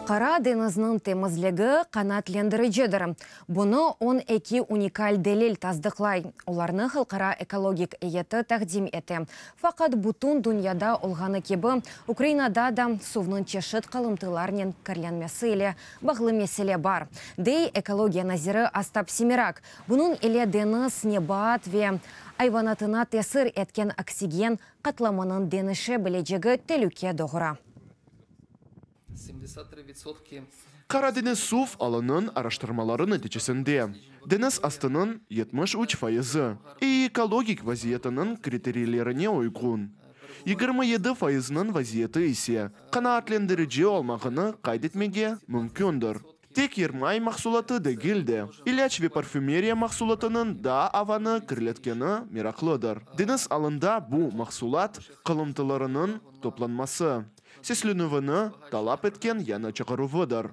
Қара денізінің темізлігі қанатлендіріжедір. Бұны он эки уникаль делел таздықлай. Оларны халқара экологик еті тәқдим еті. Фақат бұтын дүнияда олғаны кебі Украинада да сувның чешіт қалымтыларнен кірленмесі еле бағлы меселе бар. Дей экология назиры Астап Семирак. Бұның еле дeniz небат ве айванатына тесір еткен оксиген қатламының деніші білежегі телуке доғыра. Қара дeniz сув алының araştırmaları нәтижесінде. Deniz астының 73%, экологик вазиетінің критерийлеріне ойгун. 27%-ның вазиеті есе қанаатлендіріже олмағыны қайдетмеге мүмкіндір. Тек ермай мақсулаты дегілді. Иляч ве парфюмерия мақсулатының да аваны кірлеткені мерақлыдыр. Deniz алында бұл мақсулат қылымтыларының топланмасы. Сесленуіні талап еткен яны чығырувыдыр.